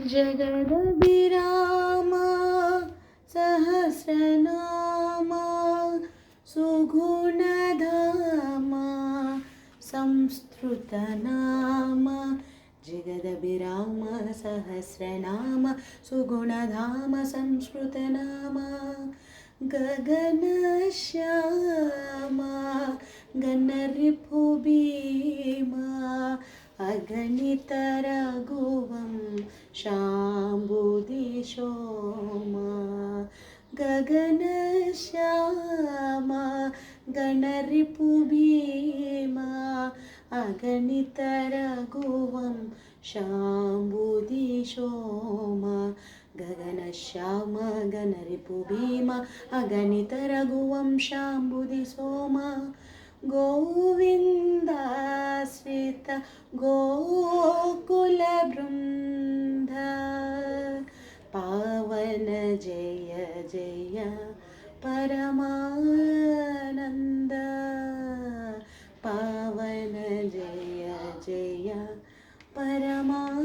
जगदभिराम सहस्रनाम सुगुणधाम संस्तुतनाम जगदभिराम सहस्रनाम सुगुणधाम संस्कृतनाम गगनश्यामा गणरिपुभीमा अगणितरघुवं शाम्बुधिशोमा गगनश्यामा गणरिपुभीमा अगणितरघुवं शाम्बुधिशोमा गगनश्याम गणरिपुभीमा अगणितरघुवं शाम्बुधिशोमा गोविन्दाश्रित गोकुलवृन्द पावन जय जय परमानन्द पावन जय जय परमानन्द।